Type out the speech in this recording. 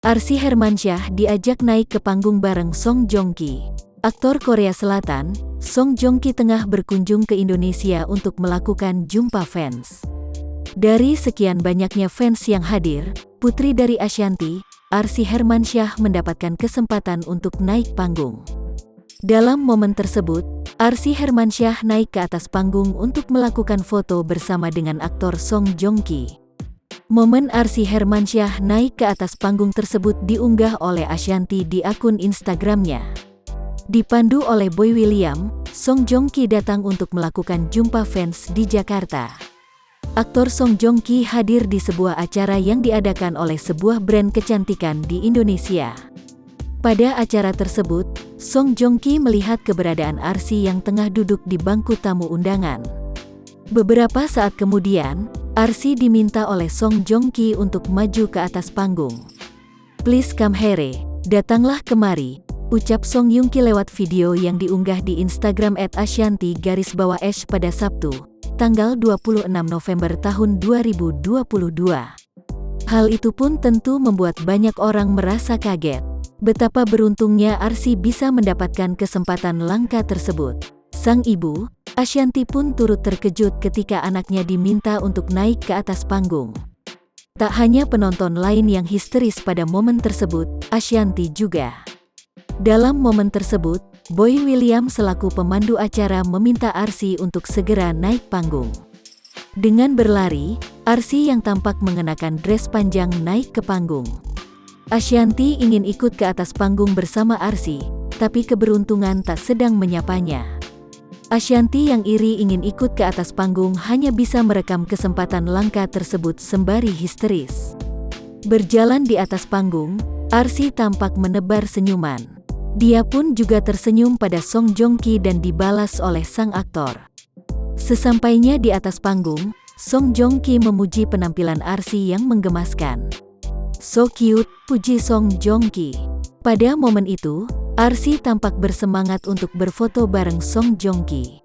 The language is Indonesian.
Arsy Hermansyah diajak naik ke panggung bareng Song Joong Ki. Aktor Korea Selatan, Song Joong Ki tengah berkunjung ke Indonesia untuk melakukan jumpa fans. Dari sekian banyaknya fans yang hadir, putri dari Ashanty, Arsy Hermansyah mendapatkan kesempatan untuk naik panggung. Dalam momen tersebut, Arsy Hermansyah naik ke atas panggung untuk melakukan foto bersama dengan aktor Song Joong Ki. Momen Arsy Hermansyah naik ke atas panggung tersebut diunggah oleh Ashanty di akun Instagramnya. Dipandu oleh Boy William, Song Joong Ki datang untuk melakukan jumpa fans di Jakarta. Aktor Song Joong Ki hadir di sebuah acara yang diadakan oleh sebuah brand kecantikan di Indonesia. Pada acara tersebut, Song Joong Ki melihat keberadaan Arsy yang tengah duduk di bangku tamu undangan. Beberapa saat kemudian, Arsy diminta oleh Song Joong Ki untuk maju ke atas panggung. "Please come here, datanglah kemari," ucap Song Joong Ki lewat video yang diunggah di Instagram @ashanty_ash pada Sabtu, tanggal 26 November tahun 2022. Hal itu pun tentu membuat banyak orang merasa kaget. Betapa beruntungnya Arsy bisa mendapatkan kesempatan langka tersebut. Sang ibu, Ashanty pun turut terkejut ketika anaknya diminta untuk naik ke atas panggung. Tak hanya penonton lain yang histeris pada momen tersebut, Ashanty juga. Dalam momen tersebut, Boy William selaku pemandu acara meminta Arsy untuk segera naik panggung. Dengan berlari, Arsy yang tampak mengenakan dress panjang naik ke panggung. Ashanty ingin ikut ke atas panggung bersama Arsy, tapi keberuntungan tak sedang menyapanya. Ashanty yang iri ingin ikut ke atas panggung hanya bisa merekam kesempatan langka tersebut sembari histeris. Berjalan di atas panggung, Arsy tampak menebar senyuman. Dia pun juga tersenyum pada Song Joong Ki dan dibalas oleh sang aktor. Sesampainya di atas panggung, Song Joong Ki memuji penampilan Arsy yang menggemaskan. "So cute," puji Song Joong Ki. Pada momen itu, Arsy tampak bersemangat untuk berfoto bareng Song Joong Ki.